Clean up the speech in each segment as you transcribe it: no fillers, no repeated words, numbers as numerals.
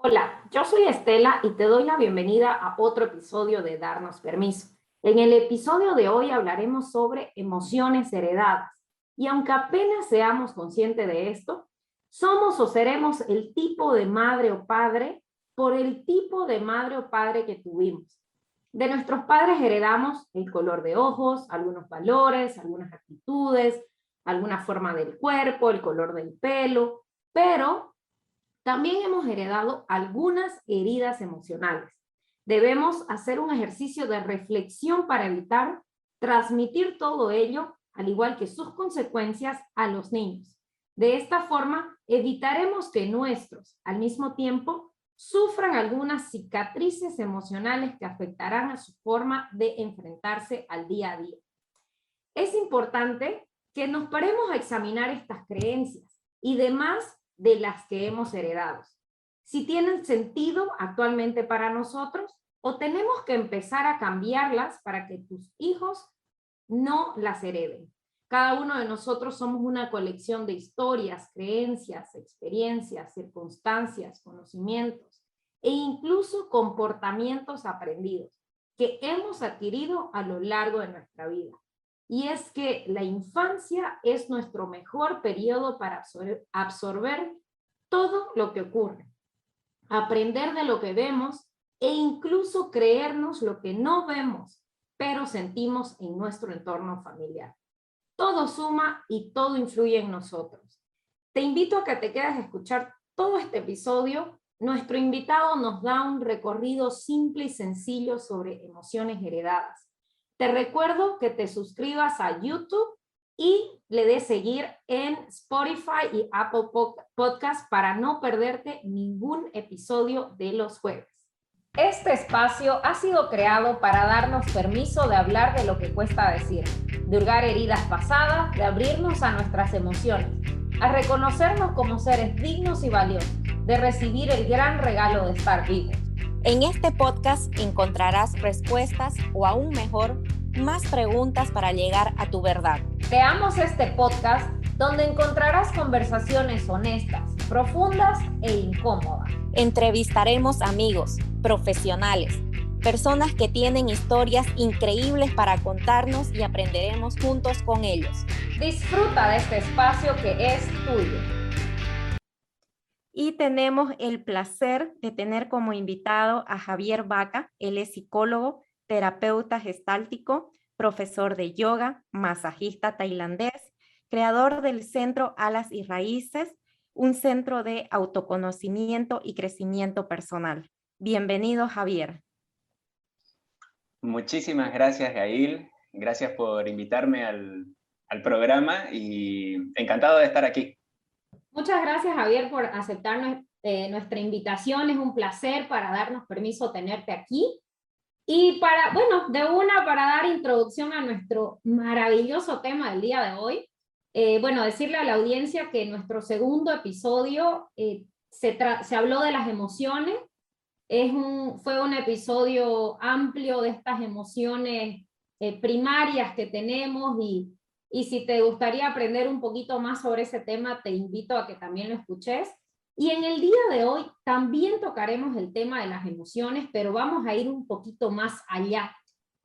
Hola, yo soy Estela y te doy la bienvenida a otro episodio de Darnos Permiso. En el episodio de hoy hablaremos sobre emociones heredadas. Y aunque apenas seamos conscientes de esto, somos o seremos el tipo de madre o padre por el tipo de madre o padre que tuvimos. De nuestros padres heredamos el color de ojos, algunos valores, algunas actitudes, alguna forma del cuerpo, el color del pelo, pero también hemos heredado algunas heridas emocionales. Debemos hacer un ejercicio de reflexión para evitar transmitir todo ello, al igual que sus consecuencias, a los niños. De esta forma, evitaremos que nuestros, al mismo tiempo, sufran algunas cicatrices emocionales que afectarán a su forma de enfrentarse al día a día. Es importante que nos paremos a examinar estas creencias y demás de las que hemos heredado. Si tienen sentido actualmente para nosotros o tenemos que empezar a cambiarlas para que tus hijos no las hereden. Cada uno de nosotros somos una colección de historias, creencias, experiencias, circunstancias, conocimientos e incluso comportamientos aprendidos que hemos adquirido a lo largo de nuestra vida. Y es que la infancia es nuestro mejor periodo para absorber todo lo que ocurre, aprender de lo que vemos e incluso creernos lo que no vemos, pero sentimos en nuestro entorno familiar. Todo suma y todo influye en nosotros. Te invito a que te quedes a escuchar todo este episodio. Nuestro invitado nos da un recorrido simple y sencillo sobre emociones heredadas. Te recuerdo que te suscribas a YouTube y le des seguir en Spotify y Apple Podcast para no perderte ningún episodio de los jueves. Este espacio ha sido creado para darnos permiso de hablar de lo que cuesta decir, de hurgar heridas pasadas, de abrirnos a nuestras emociones, a reconocernos como seres dignos y valiosos, de recibir el gran regalo de estar vivos. En este podcast encontrarás respuestas o aún mejor, más preguntas para llegar a tu verdad. Creamos este podcast donde encontrarás conversaciones honestas, profundas e incómodas. Entrevistaremos amigos, profesionales, personas que tienen historias increíbles para contarnos y aprenderemos juntos con ellos. Disfruta de este espacio que es tuyo. Y tenemos el placer de tener como invitado a Javier Vaca. Él es psicólogo, terapeuta gestáltico, profesor de yoga, masajista tailandés, creador del Centro Alas y Raíces, un centro de autoconocimiento y crecimiento personal. Bienvenido, Javier. Muchísimas gracias, Gail. Gracias por invitarme al programa y encantado de estar aquí. Muchas gracias, Javier, por aceptar nuestra invitación. Es un placer para darnos permiso tenerte aquí. Y para dar introducción a nuestro maravilloso tema del día de hoy, decirle a la audiencia que en nuestro segundo episodio se habló de las emociones. Fue un episodio amplio de estas emociones primarias que tenemos y si te gustaría aprender un poquito más sobre ese tema, te invito a que también lo escuches. Y en el día de hoy también tocaremos el tema de las emociones, pero vamos a ir un poquito más allá.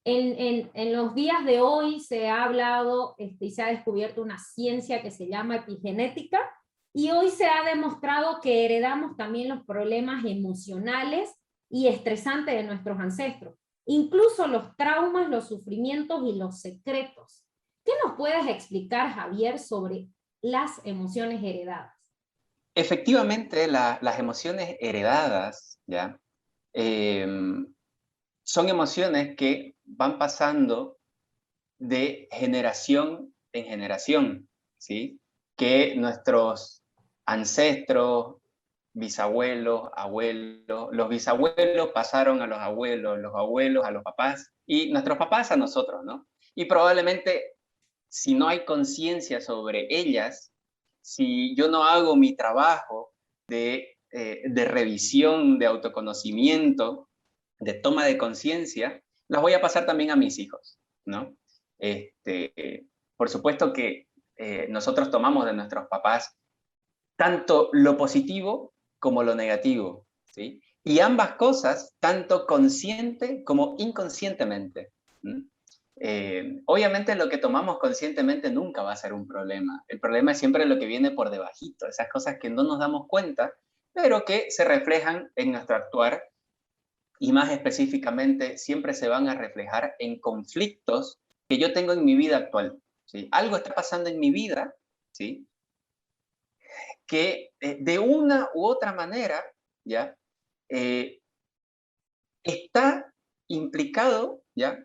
En los días de hoy se ha hablado y se ha descubierto una ciencia que se llama epigenética, y hoy se ha demostrado que heredamos también los problemas emocionales y estresantes de nuestros ancestros, incluso los traumas, los sufrimientos y los secretos. ¿Qué nos puedes explicar, Javier, sobre las emociones heredadas? Efectivamente, las emociones heredadas, ¿ya? Son emociones que van pasando de generación en generación, ¿sí? Que nuestros ancestros, bisabuelos, abuelos, los bisabuelos pasaron a los abuelos a los papás, y nuestros papás a nosotros, ¿no? Y probablemente, si no hay conciencia sobre ellas, si yo no hago mi trabajo de revisión, de autoconocimiento, de toma de conciencia, las voy a pasar también a mis hijos, ¿no? Por supuesto que nosotros tomamos de nuestros papás tanto lo positivo como lo negativo, ¿sí? Y ambas cosas, tanto consciente como inconscientemente. Obviamente lo que tomamos conscientemente nunca va a ser un problema. El problema es siempre lo que viene por debajito, esas cosas que no nos damos cuenta, pero que se reflejan en nuestro actuar y más específicamente siempre se van a reflejar en conflictos que yo tengo en mi vida actual. ¿Sí? Algo está pasando en mi vida, ¿sí? Que de una u otra manera, ¿ya? Está implicado, ¿ya?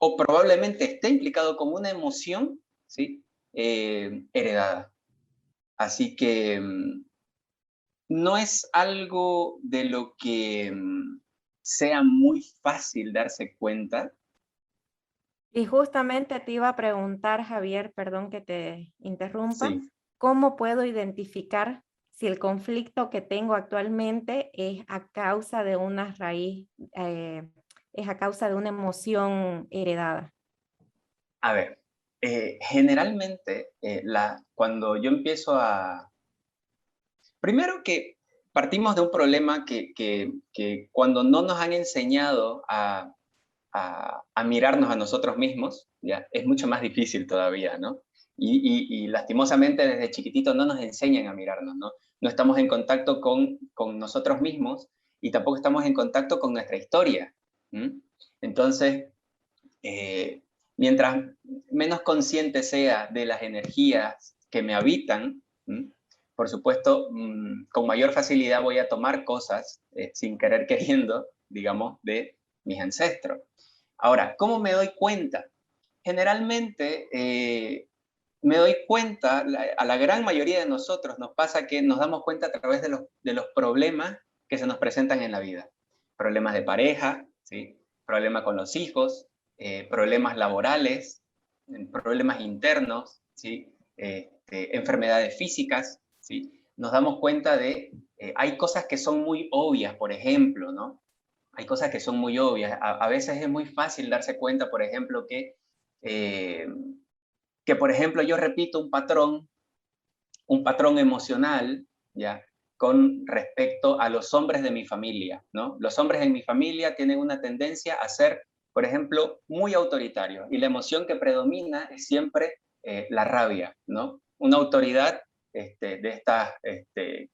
O probablemente esté implicado con una emoción, ¿sí? Heredada. Así que no es algo de lo que sea muy fácil darse cuenta. Y justamente te iba a preguntar, Javier, perdón que te interrumpa, Sí. ¿cómo puedo identificar si el conflicto que tengo actualmente es a causa de una raíz, es a causa de una emoción heredada? A ver, generalmente cuando yo empiezo a... Primero que partimos de un problema que cuando no nos han enseñado a mirarnos a nosotros mismos, ¿ya? Es mucho más difícil todavía, ¿no? Y lastimosamente desde chiquitito no nos enseñan a mirarnos, ¿no? No estamos en contacto con nosotros mismos y tampoco estamos en contacto con nuestra historia. Entonces, mientras menos consciente sea de las energías que me habitan, por supuesto, con mayor facilidad voy a tomar cosas sin querer queriendo, digamos, de mis ancestros. Ahora, ¿cómo me doy cuenta? Generalmente me doy cuenta, a la gran mayoría de nosotros nos pasa que nos damos cuenta a través de los problemas que se nos presentan en la vida. Problemas de pareja, ¿sí? Problemas con los hijos, problemas laborales, problemas internos, ¿sí? Enfermedades físicas, ¿sí? Nos damos cuenta de, hay cosas que son muy obvias, por ejemplo, ¿no? Hay cosas que son muy obvias. A veces es muy fácil darse cuenta, por ejemplo, que por ejemplo, yo repito un patrón emocional, ¿ya? Con respecto a los hombres de mi familia, ¿no? Los hombres en mi familia tienen una tendencia a ser, por ejemplo, muy autoritarios y la emoción que predomina es siempre la rabia, ¿no? Una autoridad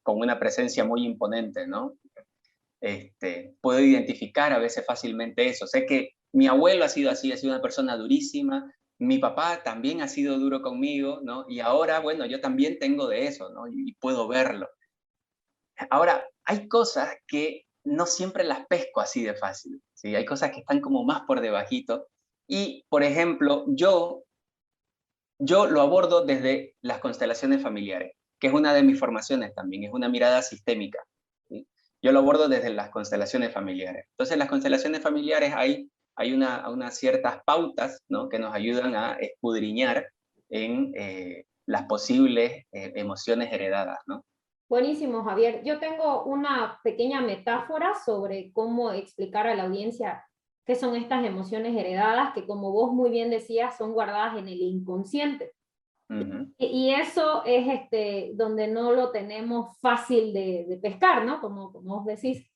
con una presencia muy imponente, ¿no? Puedo identificar a veces fácilmente eso. Sé que mi abuelo ha sido así, ha sido una persona durísima, mi papá también ha sido duro conmigo, ¿no? Y ahora, bueno, yo también tengo de eso, ¿no? Y puedo verlo. Ahora, hay cosas que no siempre las pesco así de fácil, ¿sí? Hay cosas que están como más por debajito. Y, por ejemplo, yo lo abordo desde las constelaciones familiares, que es una de mis formaciones también, es una mirada sistémica, ¿sí? Yo lo abordo desde las constelaciones familiares. Entonces, en las constelaciones familiares hay unas ciertas pautas, ¿no? Que nos ayudan a escudriñar en las posibles emociones heredadas, ¿no? Buenísimo, Javier. Yo tengo una pequeña metáfora sobre cómo explicar a la audiencia qué son estas emociones heredadas, que como vos muy bien decías, son guardadas en el inconsciente. Uh-huh. Y eso es donde no lo tenemos fácil de pescar, ¿no? Como vos decís.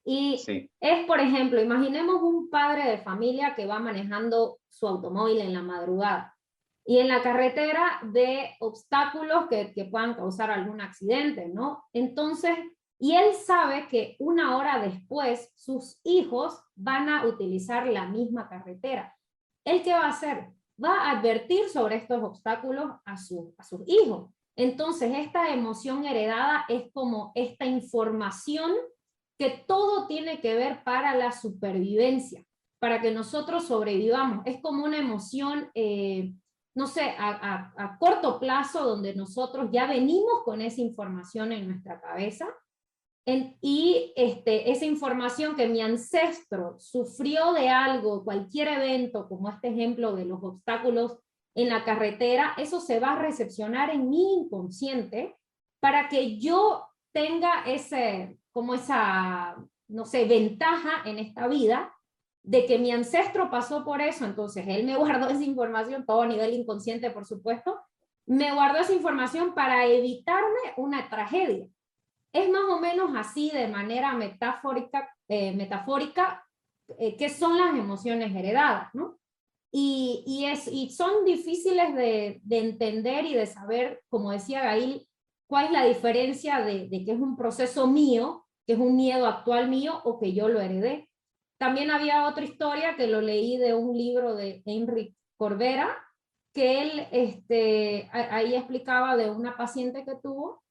Y Sí. es, por ejemplo, imaginemos un padre de familia que va manejando su automóvil en la madrugada y en la carretera de obstáculos que puedan causar algún accidente, ¿no? Entonces, y él sabe que una hora después sus hijos van a utilizar la misma carretera. ¿Él qué va a hacer? Va a advertir sobre estos obstáculos a sus hijos. Entonces, esta emoción heredada es como esta información que todo tiene que ver para la supervivencia, para que nosotros sobrevivamos. Es como una emoción, no sé, a corto plazo, donde nosotros ya venimos con esa información en nuestra cabeza, y esa información que mi ancestro sufrió de algo, cualquier evento, como este ejemplo de los obstáculos en la carretera, eso se va a recepcionar en mi inconsciente para que yo tenga como esa, no sé, ventaja en esta vida de que mi ancestro pasó por eso, entonces él me guardó esa información, todo a nivel inconsciente, por supuesto, me guardó esa información para evitarme una tragedia. es más o menos así de manera metafórica, qué son las emociones heredadas, ¿no? Y son difíciles de entender y de saber, como decía Gail, cuál es la diferencia de que es un proceso mío, que es un miedo actual mío, o que yo lo heredé. También había otra historia que lo leí de un libro de Enrique Corbera, que él ahí explicaba de una paciente que tuvo,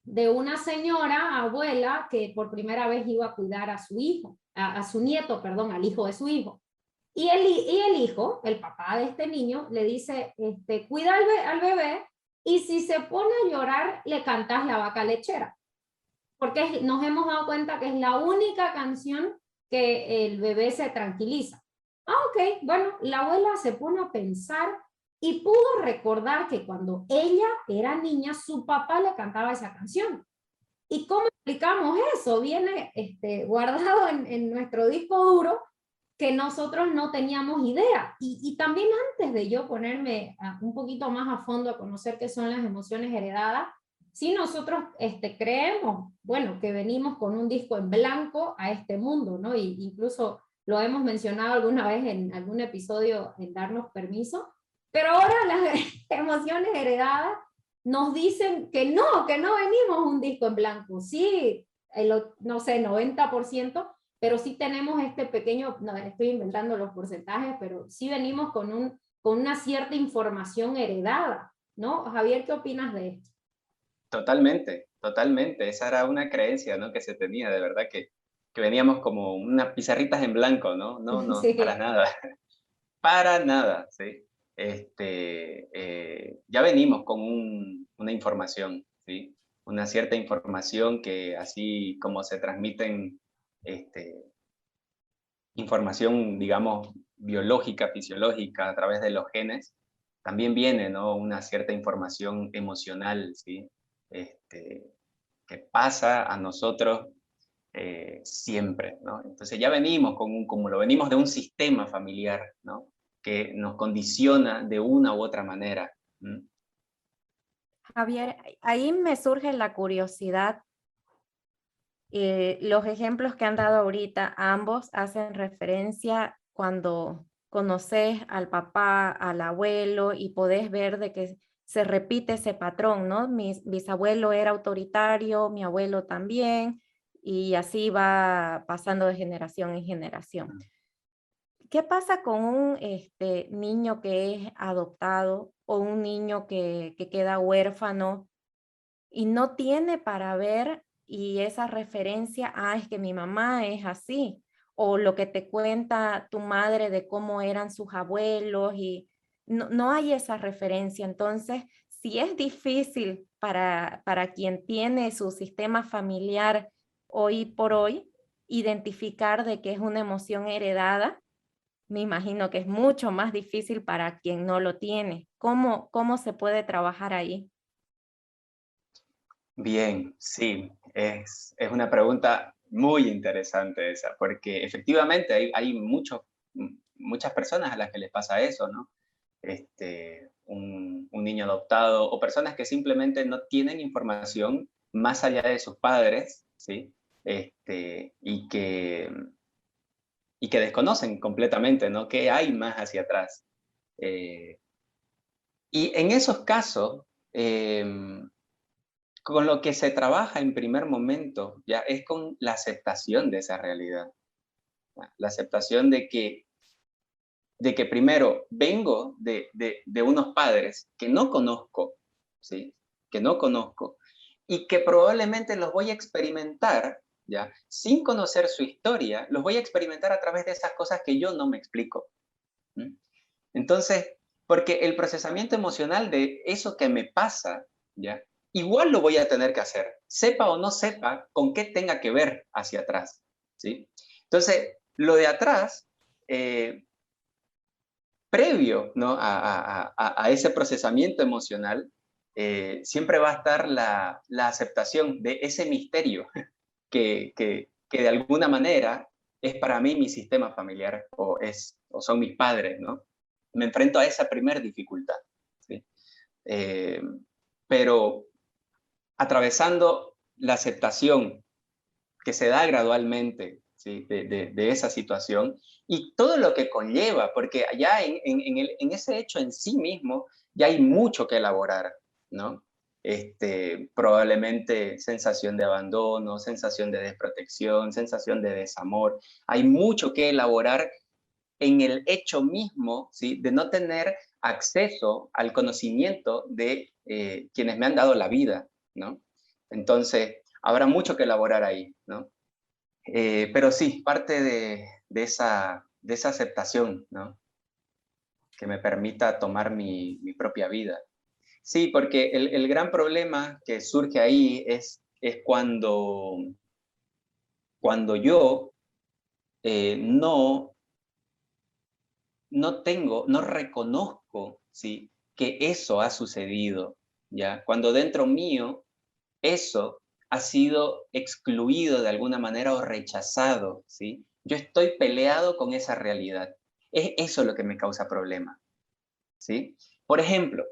de una señora, abuela, que por primera vez iba a cuidar a su hijo, a su nieto, perdón, al hijo de su hijo. Y el hijo, el papá de este niño, le dice, cuida al bebé, y si se pone a llorar, le cantas La Vaca Lechera. Porque nos hemos dado cuenta que es la única canción que el bebé se tranquiliza. Ah, ok, bueno, la abuela se pone a pensar y pudo recordar que cuando ella era niña, su papá le cantaba esa canción. ¿Y cómo explicamos eso? Viene guardado en nuestro disco duro, que nosotros no teníamos idea. Y también antes de yo ponerme un poquito más a fondo a conocer qué son las emociones heredadas, si nosotros creemos, bueno, que venimos con un disco en blanco a este mundo, ¿no? Y incluso lo hemos mencionado alguna vez en algún episodio en Darnos Permiso, pero ahora las emociones heredadas nos dicen que no venimos un disco en blanco. Sí, no sé, 90%, pero sí tenemos este pequeño, no, estoy inventando los porcentajes, pero sí venimos con una cierta información heredada, ¿no? Javier, ¿qué opinas de esto? Totalmente, totalmente. Esa era una creencia, ¿no? Que se tenía, de verdad, que veníamos como unas pizarritas en blanco, ¿no? No, no, para Sí. nada. Para nada, ¿sí? Ya venimos con una información, ¿sí? Una cierta información que así como se transmiten información, digamos, biológica, fisiológica a través de los genes, también viene, ¿no? Una cierta información emocional, ¿sí? Que pasa a nosotros siempre, ¿no? Entonces ya venimos con un cúmulo, venimos de un sistema familiar, ¿no? Que nos condiciona de una u otra manera. ¿Mm? Javier, ahí me surge la curiosidad. Los ejemplos que han dado ahorita, ambos hacen referencia cuando conoces al papá, al abuelo y podés ver de que se repite ese patrón, ¿no? Mi bisabuelo era autoritario, mi abuelo también, y así va pasando de generación en generación. ¿Qué pasa con un niño que es adoptado o un niño que queda huérfano y no tiene para ver y esa referencia, es que mi mamá es así, o lo que te cuenta tu madre de cómo eran sus abuelos y no hay esa referencia? Entonces, si es difícil para quien tiene su sistema familiar hoy por hoy identificar de que es una emoción heredada, me imagino que es mucho más difícil para quien no lo tiene. ¿Cómo se puede trabajar ahí? Bien, sí, es una pregunta muy interesante esa, porque efectivamente hay muchas personas a las que les pasa eso, ¿no? Un niño adoptado o personas que simplemente no tienen información más allá de sus padres, ¿sí? Y que desconocen completamente, ¿no? ¿Qué hay más hacia atrás? Eh, y en esos casos, con lo que se trabaja en primer momento ya es con la aceptación de esa realidad. La aceptación de que primero vengo de unos padres que no conozco, ¿sí? Que no conozco, y que probablemente los voy a experimentar, ¿ya? Sin conocer su historia, los voy a experimentar a través de esas cosas que yo no me explico. ¿Mm? Entonces, porque el procesamiento emocional de eso que me pasa, ¿ya? Igual lo voy a tener que hacer, sepa o no sepa con qué tenga que ver hacia atrás, ¿sí? Entonces, lo de atrás, previo, ¿no? a ese procesamiento emocional, siempre va a estar la aceptación de ese misterio que de alguna manera es para mí mi sistema familiar o son mis padres, ¿no? Me enfrento a esa primer dificultad, ¿sí? Pero atravesando la aceptación que se da gradualmente, ¿sí? de esa situación y todo lo que conlleva, porque allá en ese hecho en sí mismo ya hay mucho que elaborar, ¿no? Probablemente sensación de abandono, sensación de desprotección, sensación de desamor. Hay mucho que elaborar en el hecho mismo, ¿sí? De no tener acceso al conocimiento de quienes me han dado la vida, ¿no? Entonces, habrá mucho que elaborar ahí, ¿no? Pero sí, parte de esa aceptación, ¿no? Que me permita tomar mi propia vida. Sí, porque el gran problema que surge ahí es cuando yo no reconozco, ¿sí? Que eso ha sucedido, ¿ya? Cuando dentro mío eso ha sido excluido de alguna manera o rechazado, ¿sí? Yo estoy peleado con esa realidad. Es eso lo que me causa problema, ¿sí? Por ejemplo,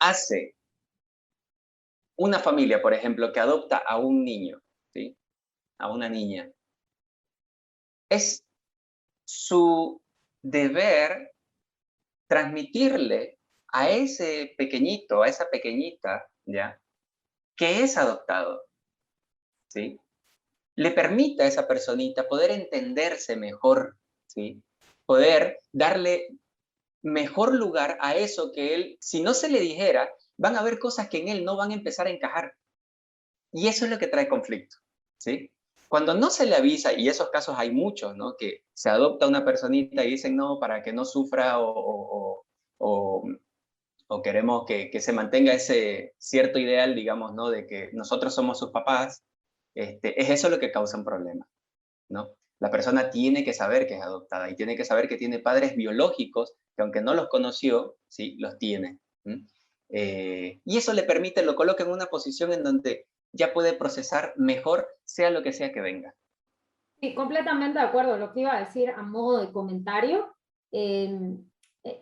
hace una familia, por ejemplo, que adopta a un niño, ¿sí? A una niña. Es su deber transmitirle a ese pequeñito, a esa pequeñita, ¿ya? Que es adoptado, ¿sí? Le permita a esa personita poder entenderse mejor, ¿sí? Poder darle mejor lugar a eso que él, si no se le dijera, van a haber cosas que en él no van a empezar a encajar. Y eso es lo que trae conflicto, ¿sí? Cuando no se le avisa, y esos casos hay muchos, ¿no? Que se adopta una personita y dicen no, para que no sufra o queremos que se mantenga ese cierto ideal, digamos, ¿no? De que nosotros somos sus papás, es eso lo que causa un problema, ¿no? La persona tiene que saber que es adoptada y tiene que saber que tiene padres biológicos que aunque no los conoció, sí, los tiene. Y eso le permite, lo coloca en una posición en donde ya puede procesar mejor, sea lo que sea que venga. Sí, completamente de acuerdo. Lo que iba a decir a modo de comentario,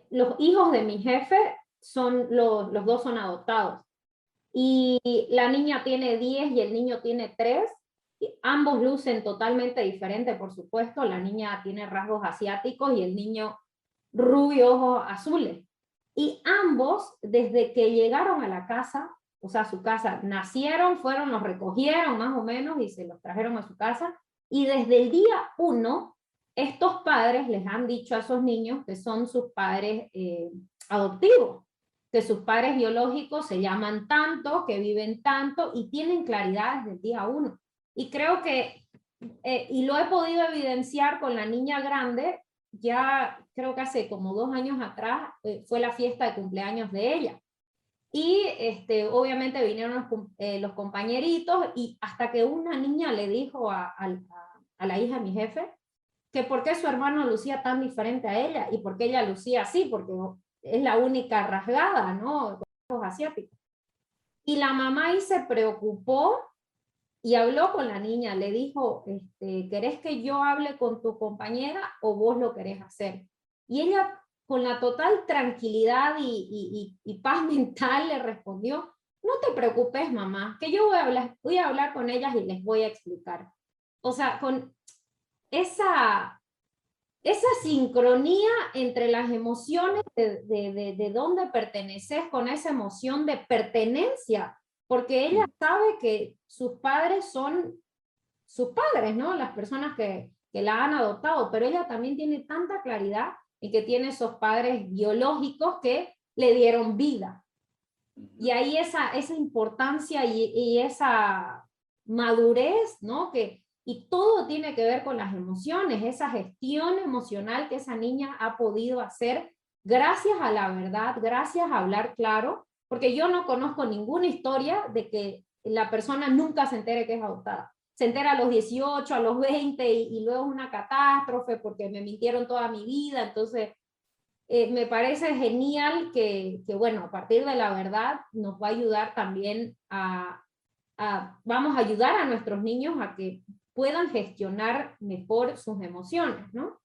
los hijos de mi jefe los dos son adoptados. Y la niña tiene 10 y el niño tiene 3. Ambos lucen totalmente diferente, por supuesto. La niña tiene rasgos asiáticos y el niño rubio, ojos azules. Y ambos, desde que llegaron a la casa, o sea, a su casa, nacieron, fueron, los recogieron más o menos y se los trajeron a su casa. Y desde el día 1, estos padres les han dicho a esos niños que son sus padres adoptivos, que sus padres biológicos se llaman tanto, que viven tanto y tienen claridad desde el día 1. Y creo que, y lo he podido evidenciar con la niña grande, ya creo que hace como 2 años atrás fue la fiesta de cumpleaños de ella. Y obviamente vinieron los compañeritos y hasta que una niña le dijo a la hija de mi jefe que por qué su hermano lucía tan diferente a ella y por qué ella lucía así, porque es la única rasgada, ¿no? Los asiáticos. Y la mamá ahí se preocupó y habló con la niña, le dijo, ¿querés que yo hable con tu compañera o vos lo querés hacer? Y ella, con la total tranquilidad y paz mental, le respondió, no te preocupes, mamá, que yo voy a hablar con ellas y les voy a explicar. O sea, con esa sincronía entre las emociones de dónde perteneces con esa emoción de pertenencia, porque ella sabe que sus padres son sus padres, ¿no? Las personas que la han adoptado, pero ella también tiene tanta claridad en que tiene esos padres biológicos que le dieron vida. Y ahí esa importancia y esa madurez, ¿no? Y todo tiene que ver con las emociones, esa gestión emocional que esa niña ha podido hacer gracias a la verdad, gracias a hablar claro, porque yo no conozco ninguna historia de que la persona nunca se entere que es adoptada. Se entera a los 18, a los 20 y luego es una catástrofe porque me mintieron toda mi vida. Entonces, me parece genial que, bueno, a partir de la verdad nos va a ayudar también vamos a ayudar a nuestros niños a que puedan gestionar mejor sus emociones, ¿no?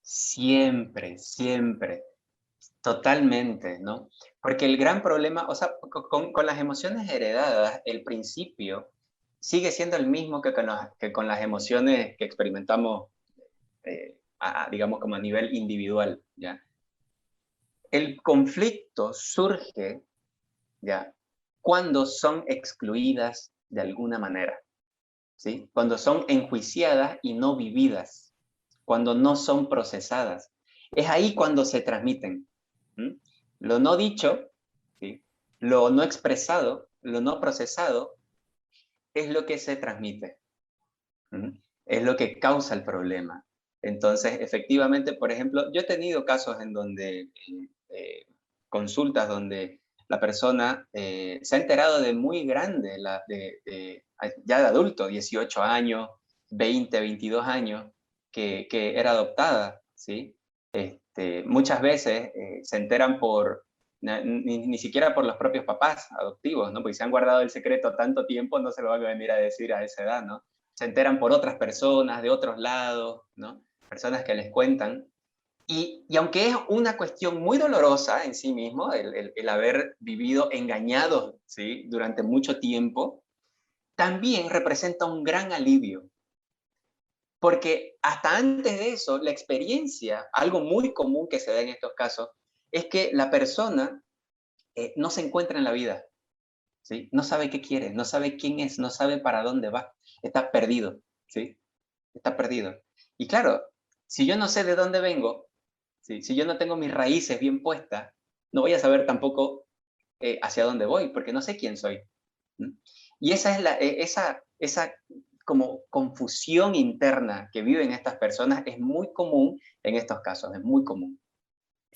Siempre, siempre, totalmente, ¿no? Porque el gran problema, o sea, con las emociones heredadas, el principio sigue siendo el mismo que con las emociones que experimentamos, digamos, como a nivel individual, ¿ya? El conflicto surge, ¿ya?, cuando son excluidas de alguna manera, ¿sí? Cuando son enjuiciadas y no vividas, cuando no son procesadas. Es ahí cuando se transmiten. ¿Mm? Lo no dicho, ¿sí?, lo no expresado, lo no procesado, es lo que se transmite. ¿Mm? Es lo que causa el problema. Entonces, efectivamente, por ejemplo, yo he tenido casos en donde, consultas donde la persona se ha enterado de muy grande, ya de adulto, 18 años, 20, 22 años, que era adoptada, ¿sí? Muchas veces se enteran ni siquiera por los propios papás adoptivos, ¿no? Porque se han guardado el secreto tanto tiempo, no se lo van a venir a decir a esa edad, ¿no? Se enteran por otras personas, de otros lados, ¿no? Personas que les cuentan. Y aunque es una cuestión muy dolorosa en sí mismo, el haber vivido engañados, ¿sí?, durante mucho tiempo, también representa un gran alivio. Porque hasta antes de eso, la experiencia, algo muy común que se da en estos casos, es que la persona no se encuentra en la vida, ¿sí? No sabe qué quiere, no sabe quién es, no sabe para dónde va, está perdido, ¿sí? Está perdido. Y claro, si yo no sé de dónde vengo, ¿sí?, si yo no tengo mis raíces bien puestas, no voy a saber tampoco hacia dónde voy, porque no sé quién soy. ¿Mm? Y esa es esa como confusión interna que viven estas personas es muy común en estos casos, es muy común.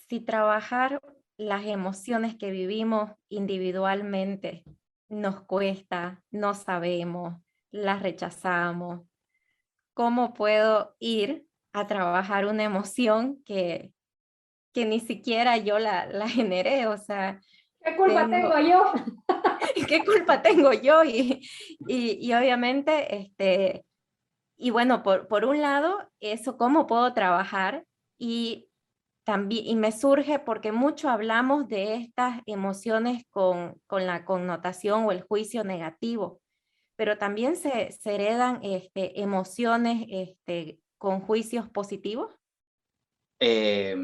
Si trabajar las emociones que vivimos individualmente nos cuesta, no sabemos, las rechazamos, ¿cómo puedo ir a trabajar una emoción que ni siquiera yo la generé? O sea, ¿Qué culpa tengo, tengo yo? ¿qué culpa tengo yo? Y obviamente, y bueno, por un lado, eso, ¿cómo puedo trabajar? Y también, y me surge porque mucho hablamos de estas emociones con la connotación o el juicio negativo, pero también se heredan emociones con juicios positivos. Eh,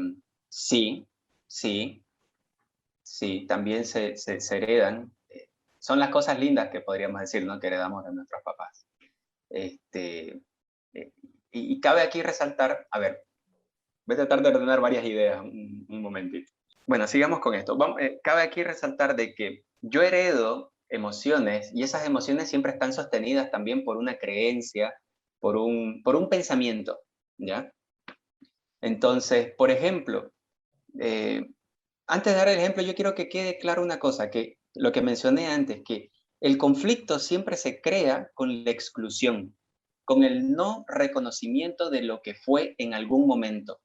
sí, sí, sí, también se heredan. Son las cosas lindas que podríamos decir, ¿no?, que heredamos de nuestros papás. Este, y cabe aquí resaltar, a ver, voy a tratar de ordenar varias ideas un momentito. Bueno, sigamos con esto. Cabe aquí resaltar de que yo heredo emociones y esas emociones siempre están sostenidas también por una creencia, por un pensamiento, ¿ya? Entonces, por ejemplo, eh, antes de dar el ejemplo, yo quiero que quede claro una cosa, que lo que mencioné antes, que el conflicto siempre se crea con la exclusión, con el no reconocimiento de lo que fue en algún momento.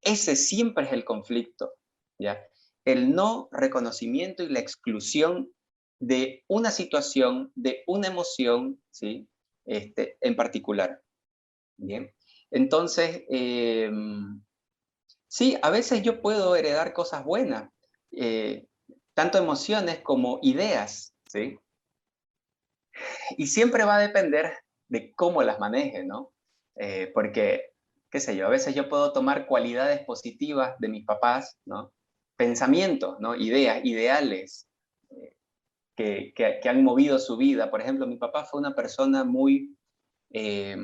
Ese siempre es el conflicto, ¿ya? El no reconocimiento y la exclusión de una situación, de una emoción, ¿sí?, en particular, ¿bien? Entonces, sí, a veces yo puedo heredar cosas buenas, eh, tanto emociones como ideas, ¿sí? Y siempre va a depender de cómo las maneje, ¿no? Porque, qué sé yo, a veces yo puedo tomar cualidades positivas de mis papás, ¿no? Pensamientos, ¿no? Ideas, ideales que han movido su vida. Por ejemplo, mi papá fue una persona muy eh,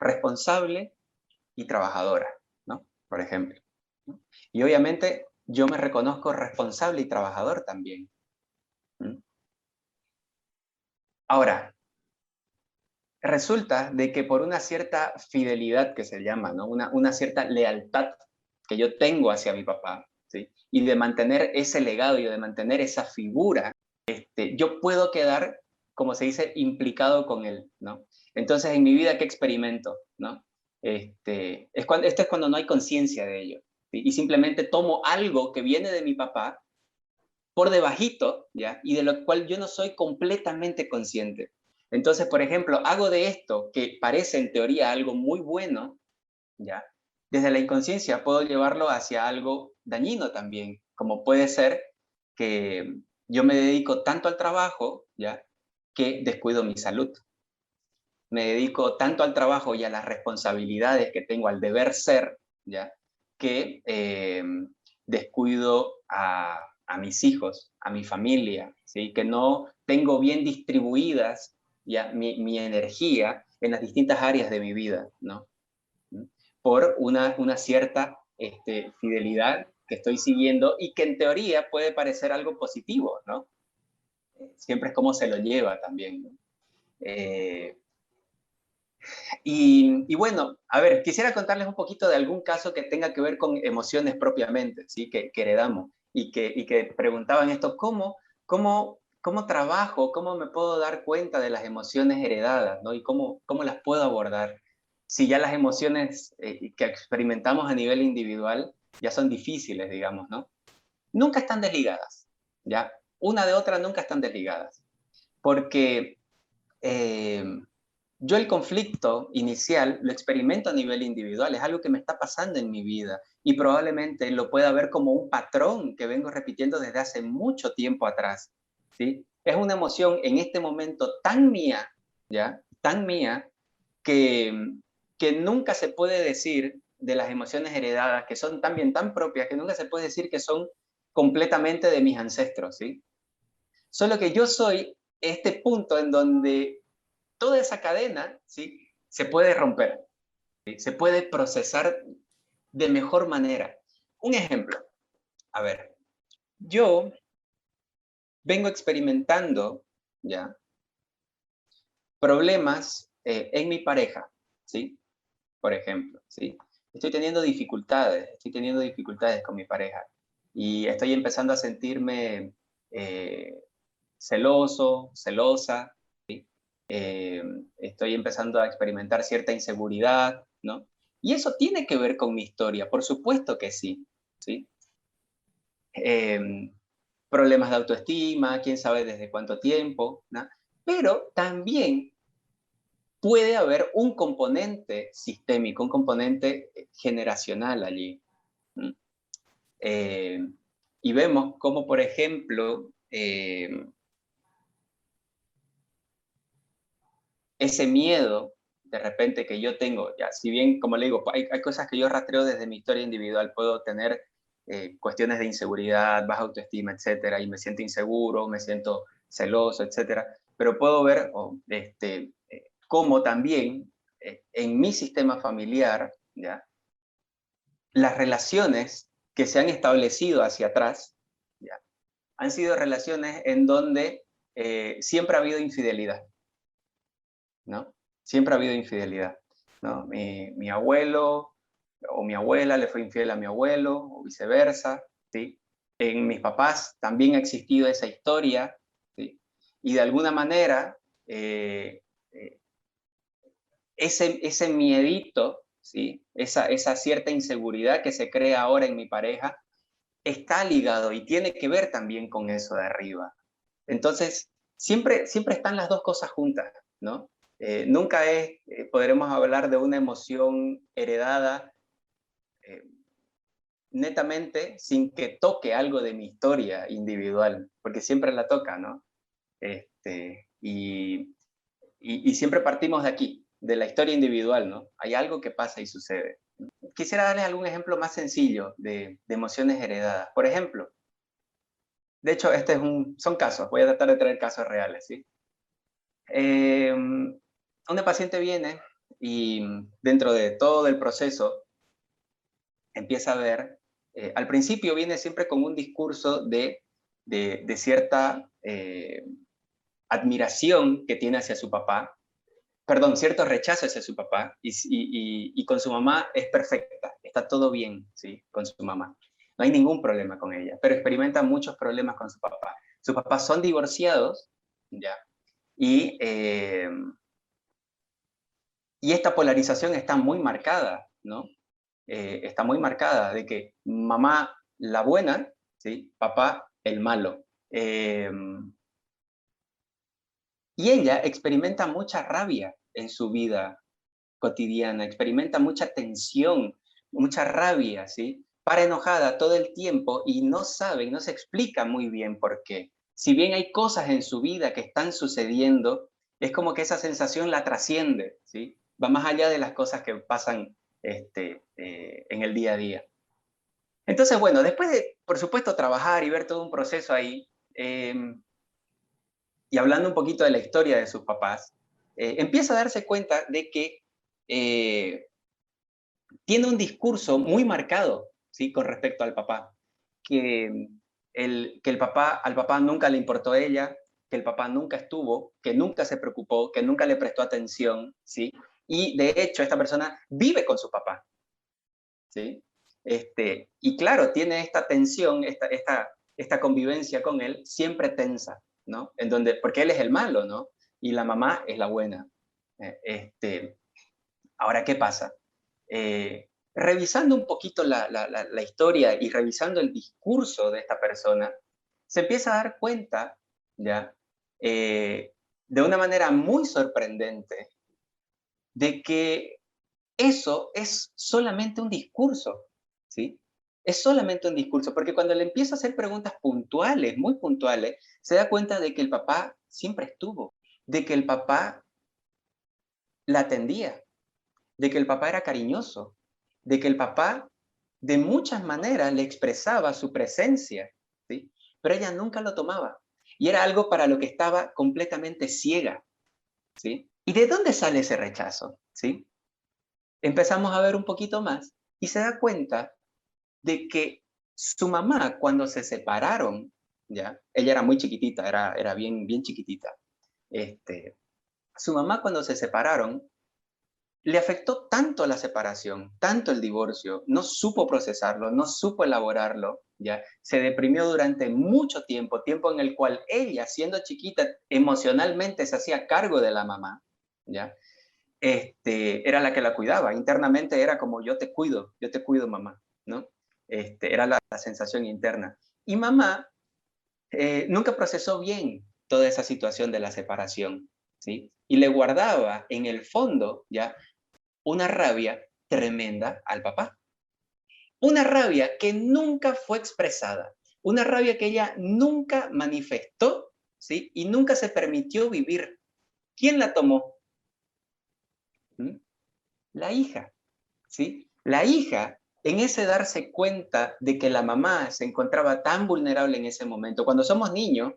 responsable y trabajadora, ¿no? Por ejemplo, ¿no? Y obviamente yo me reconozco responsable y trabajador también. ¿Mm? Ahora, resulta de que por una cierta fidelidad que se llama, ¿no?, una cierta lealtad que yo tengo hacia mi papá, ¿sí?, y de mantener ese legado y de mantener esa figura, yo puedo quedar, como se dice, implicado con él, ¿no? Entonces, en mi vida, ¿qué experimento, no? Esto es cuando no hay conciencia de ello, ¿sí? Y simplemente tomo algo que viene de mi papá por debajito, ¿ya? Y de lo cual yo no soy completamente consciente. Entonces, por ejemplo, hago de esto, que parece en teoría algo muy bueno, ¿ya? Desde la inconsciencia puedo llevarlo hacia algo dañino también, como puede ser que yo me dedico tanto al trabajo, ¿ya?, que descuido mi salud. Me dedico tanto al trabajo y a las responsabilidades que tengo, al deber ser, ¿ya? Que descuido a mis hijos, a mi familia, ¿sí? Que no tengo bien distribuidas ya mi energía en las distintas áreas de mi vida, ¿no? Por una cierta fidelidad que estoy siguiendo y que en teoría puede parecer algo positivo, ¿no? Siempre es como se lo lleva también, ¿no? Y bueno, a ver, quisiera contarles un poquito de algún caso que tenga que ver con emociones propiamente, ¿sí? Que heredamos y que preguntaban esto, ¿cómo trabajo, cómo me puedo dar cuenta de las emociones heredadas, ¿no? Y cómo las puedo abordar. Si ya las emociones que experimentamos a nivel individual ya son difíciles, digamos, ¿no? Nunca están desligadas, ¿ya? Una de otra nunca están desligadas. Porque yo el conflicto inicial lo experimento a nivel individual, es algo que me está pasando en mi vida y probablemente lo pueda ver como un patrón que vengo repitiendo desde hace mucho tiempo atrás, ¿sí? Es una emoción en este momento tan mía, ¿ya? Tan mía que nunca se puede decir de las emociones heredadas, que son también tan propias, que nunca se puede decir que son completamente de mis ancestros, ¿sí? Solo que yo soy este punto en donde toda esa cadena, ¿sí? Se puede romper, ¿sí? Se puede procesar de mejor manera. Un ejemplo, a ver, yo vengo experimentando ya problemas en mi pareja, ¿sí? Por ejemplo, ¿sí? Estoy teniendo dificultades con mi pareja y estoy empezando a sentirme celoso, celosa, ¿sí? Estoy empezando a experimentar cierta inseguridad, ¿no? Y eso tiene que ver con mi historia, por supuesto que sí, ¿sí? Problemas de autoestima, quién sabe desde cuánto tiempo, ¿no? Pero también puede haber un componente sistémico, un componente generacional allí. Y vemos cómo, por ejemplo, ese miedo de repente que yo tengo, ya, si bien, como le digo, hay cosas que yo rastreo desde mi historia individual, puedo tener cuestiones de inseguridad, baja autoestima, etcétera, y me siento inseguro, me siento celoso, etcétera, pero puedo ver cómo también en mi sistema familiar, ¿ya? Las relaciones que se han establecido hacia atrás, ¿ya? Han sido relaciones en donde siempre ha habido infidelidad, ¿no? Siempre ha habido infidelidad, ¿no? Mi abuelo o mi abuela le fue infiel a mi abuelo, o viceversa, ¿sí? En mis papás también ha existido esa historia, ¿sí? Y de alguna manera, ese miedito, ¿sí? Esa cierta inseguridad que se crea ahora en mi pareja, está ligado y tiene que ver también con eso de arriba. Entonces, siempre están las dos cosas juntas, ¿no? Nunca podremos hablar de una emoción heredada netamente sin que toque algo de mi historia individual, porque siempre la toca, ¿no? Y siempre partimos de aquí, de la historia individual, ¿no? Hay algo que pasa y sucede. Quisiera darles algún ejemplo más sencillo de emociones heredadas. Por ejemplo, de hecho, son casos, voy a tratar de traer casos reales, ¿sí? Una paciente viene y dentro de todo el proceso empieza a ver, al principio viene siempre con un discurso de cierta admiración que tiene hacia su papá, perdón, cierto rechazo hacia su papá, y con su mamá es perfecta, está todo bien, ¿sí? Con su mamá. No hay ningún problema con ella, pero experimenta muchos problemas con su papá. Sus papás son divorciados, ¿ya? Y esta polarización está muy marcada, ¿no? Está muy marcada de que mamá la buena, ¿sí? Papá el malo. Y ella experimenta mucha rabia en su vida cotidiana, experimenta mucha tensión, mucha rabia, ¿sí? Para enojada todo el tiempo y no sabe, no se explica muy bien por qué. Si bien hay cosas en su vida que están sucediendo, es como que esa sensación la trasciende, ¿sí? Va más allá de las cosas que pasan en el día a día. Entonces, bueno, después de, por supuesto, trabajar y ver todo un proceso ahí, y hablando un poquito de la historia de sus papás, empieza a darse cuenta de que tiene un discurso muy marcado, ¿sí? Con respecto al papá, que al papá nunca le importó a ella, que el papá nunca estuvo, que nunca se preocupó, que nunca le prestó atención, ¿sí? Y de hecho esta persona vive con su papá, ¿sí? Y claro, tiene esta tensión, esta convivencia con él siempre tensa, ¿no? Porque él es el malo, ¿no? Y la mamá es la buena. Ahora, ¿qué pasa? Revisando un poquito la historia y revisando el discurso de esta persona, se empieza a dar cuenta, ¿ya? De una manera muy sorprendente, de que eso es solamente un discurso, ¿sí? Es solamente un discurso, porque cuando le empieza a hacer preguntas puntuales, muy puntuales, se da cuenta de que el papá siempre estuvo, de que el papá la atendía, de que el papá era cariñoso, de que el papá de muchas maneras le expresaba su presencia, ¿sí? Pero ella nunca lo tomaba. Y era algo para lo que estaba completamente ciega, ¿sí? ¿Y de dónde sale ese rechazo? ¿Sí? Empezamos a ver un poquito más y se da cuenta de que su mamá, cuando se separaron, ¿ya? Ella era muy chiquitita, era bien, bien chiquitita. Su mamá, cuando se separaron, le afectó tanto la separación, tanto el divorcio, no supo procesarlo, no supo elaborarlo, ¿ya? Se deprimió durante mucho tiempo, tiempo en el cual ella, siendo chiquita, emocionalmente se hacía cargo de la mamá, ¿ya? Era la que la cuidaba, internamente era como yo te cuido, mamá, ¿no? Era la sensación interna. Y mamá nunca procesó bien toda esa situación de la separación, ¿sí? Y le guardaba en el fondo, ¿ya? Una rabia tremenda al papá. Una rabia que nunca fue expresada, una rabia que ella nunca manifestó, ¿sí? Y nunca se permitió vivir. ¿Quién la tomó? ¿Mm? La hija, ¿sí? La hija, en ese darse cuenta de que la mamá se encontraba tan vulnerable en ese momento, cuando somos niños,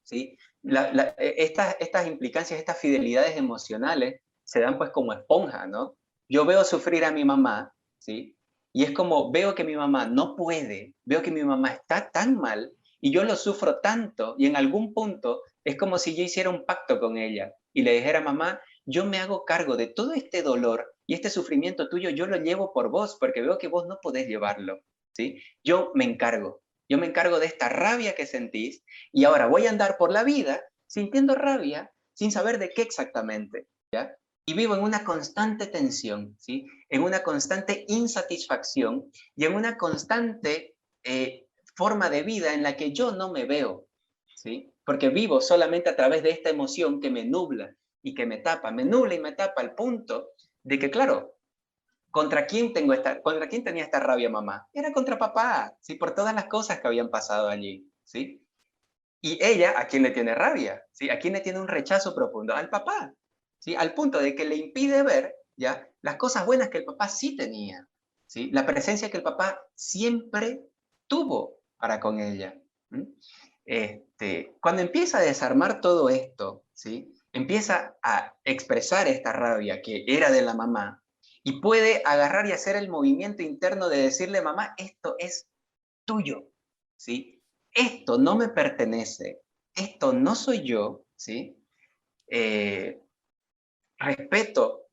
¿sí? Estas implicancias, estas fidelidades emocionales se dan pues como esponja, ¿no? Yo veo sufrir a mi mamá, ¿sí? Y es como veo que mi mamá no puede, veo que mi mamá está tan mal y yo lo sufro tanto y en algún punto es como si yo hiciera un pacto con ella y le dijera, mamá, yo me hago cargo de todo este dolor y este sufrimiento tuyo, yo lo llevo por vos porque veo que vos no podés llevarlo, ¿sí? Yo me encargo de esta rabia que sentís y ahora voy a andar por la vida sintiendo rabia sin saber de qué exactamente, ¿ya? Y vivo en una constante tensión, ¿sí? En una constante insatisfacción y en una constante forma de vida en la que yo no me veo, ¿sí? Porque vivo solamente a través de esta emoción que me nubla y que me tapa, me nubla y me tapa al punto de que, claro, ¿contra quién tenía esta rabia mamá? Era contra papá, ¿sí? Por todas las cosas que habían pasado allí, ¿sí? Y ella, ¿a quién le tiene rabia? ¿Sí? ¿A quién le tiene un rechazo profundo? Al papá, ¿sí? Al punto de que le impide ver, ¿ya? Las cosas buenas que el papá sí tenía, ¿sí? La presencia que el papá siempre tuvo para con ella. Cuando empieza a desarmar todo esto, ¿sí? Empieza a expresar esta rabia que era de la mamá y puede agarrar y hacer el movimiento interno de decirle, mamá, esto es tuyo, ¿sí? Esto no me pertenece, esto no soy yo, ¿sí? Respeto,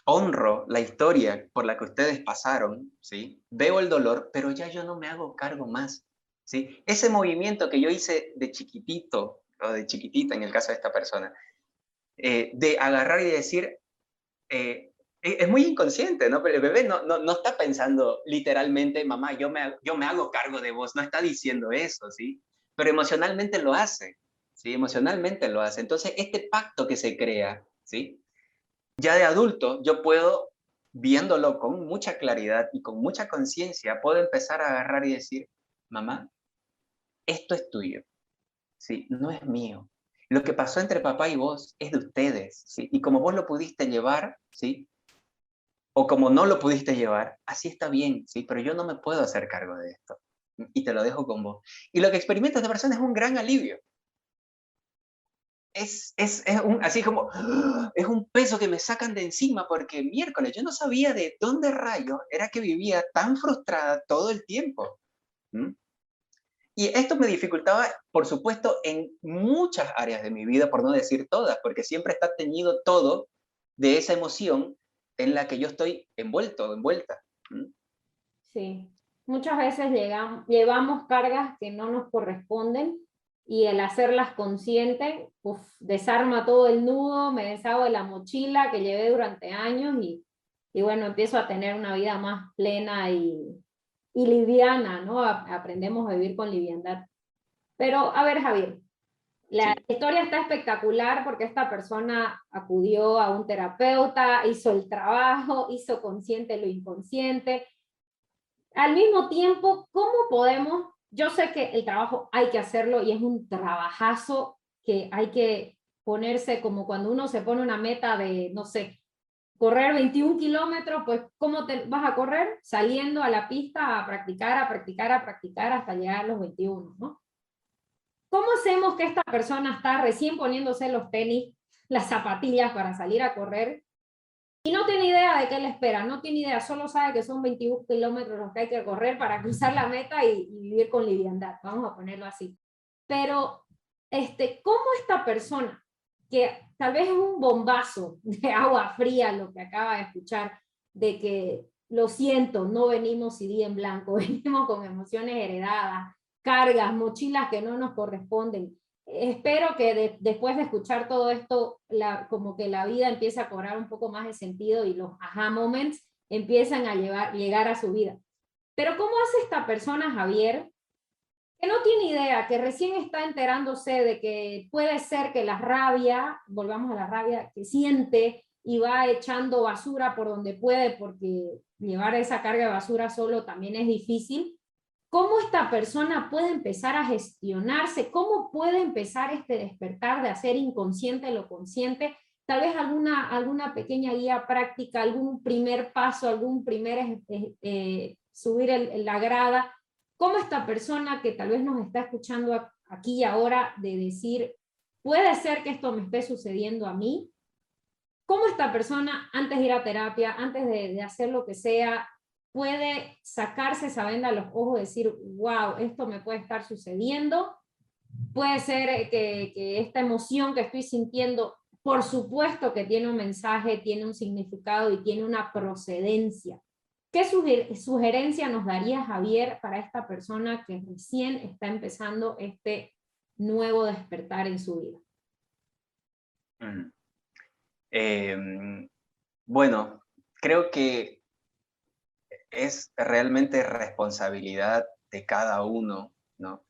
honro la historia por la que ustedes pasaron, ¿sí? Veo el dolor, pero ya yo no me hago cargo más, ¿sí? Ese movimiento que yo hice de chiquitito, o de chiquitita en el caso de esta persona, de agarrar y decir, es muy inconsciente, ¿no? Pero el bebé no está pensando literalmente, mamá, yo me hago cargo de vos, no está diciendo eso, ¿sí? Pero emocionalmente lo hace, ¿sí? Emocionalmente lo hace. Entonces, este pacto que se crea, ¿sí? Ya de adulto, yo puedo, viéndolo con mucha claridad y con mucha conciencia, puedo empezar a agarrar y decir, mamá, esto es tuyo, ¿sí? No es mío. Lo que pasó entre papá y vos es de ustedes, ¿sí? Y como vos lo pudiste llevar, ¿sí? O como no lo pudiste llevar, así está bien, ¿sí? Pero yo no me puedo hacer cargo de esto. Y te lo dejo con vos. Y lo que experimenta esta persona es un gran alivio. Así como, es un peso que me sacan de encima porque miércoles yo no sabía de dónde rayos era que vivía tan frustrada todo el tiempo. ¿Mm? Y esto me dificultaba, por supuesto, en muchas áreas de mi vida, por no decir todas, porque siempre está teñido todo de esa emoción en la que yo estoy envuelto, envuelta. ¿Mm? Sí, muchas veces llevamos cargas que no nos corresponden y el hacerlas consciente, desarma todo el nudo, me deshago de la mochila que llevé durante años y bueno, empiezo a tener una vida más plena y liviana, ¿no? Aprendemos a vivir con liviandad. Pero, a ver, Javier, la Sí. historia está espectacular porque esta persona acudió a un terapeuta, hizo el trabajo, hizo consciente lo inconsciente. Al mismo tiempo, ¿cómo podemos? Yo sé que el trabajo hay que hacerlo y es un trabajazo que hay que ponerse como cuando uno se pone una meta de, no sé, correr 21 kilómetros, pues ¿cómo te vas a correr? Saliendo a la pista a practicar, a practicar, a practicar hasta llegar a los 21, ¿no? ¿Cómo hacemos que esta persona está recién poniéndose los tenis, las zapatillas para salir a correr y no tiene idea de qué le espera? No tiene idea, solo sabe que son 21 kilómetros los que hay que correr para cruzar la meta y vivir con liviandad, vamos a ponerlo así. Pero, ¿cómo esta persona, que tal vez es un bombazo de agua fría lo que acaba de escuchar, de que lo siento, no venimos CD en blanco, venimos con emociones heredadas, cargas, mochilas que no nos corresponden? Espero que después de escuchar todo esto, como que la vida empiece a cobrar un poco más de sentido y los aha moments empiezan a llegar a su vida. Pero ¿cómo hace esta persona, Javier, que no tiene idea, que recién está enterándose de que puede ser que la rabia, volvamos a la rabia, que siente y va echando basura por donde puede, porque llevar esa carga de basura solo también es difícil? ¿Cómo esta persona puede empezar a gestionarse? ¿Cómo puede empezar este despertar de hacer inconsciente lo consciente? Tal vez alguna pequeña guía práctica, algún primer paso, algún primer subir la grada. ¿Cómo esta persona que tal vez nos está escuchando aquí y ahora de decir, puede ser que esto me esté sucediendo a mí? ¿Cómo esta persona, antes de ir a terapia, antes de hacer lo que sea, puede sacarse esa venda a los ojos y decir, wow, esto me puede estar sucediendo? Puede ser que esta emoción que estoy sintiendo, por supuesto que tiene un mensaje, tiene un significado y tiene una procedencia. ¿Qué sugerencia nos daría, Javier, para esta persona que recién está empezando este nuevo despertar en su vida? Bueno, creo que es realmente responsabilidad de cada uno, ¿no?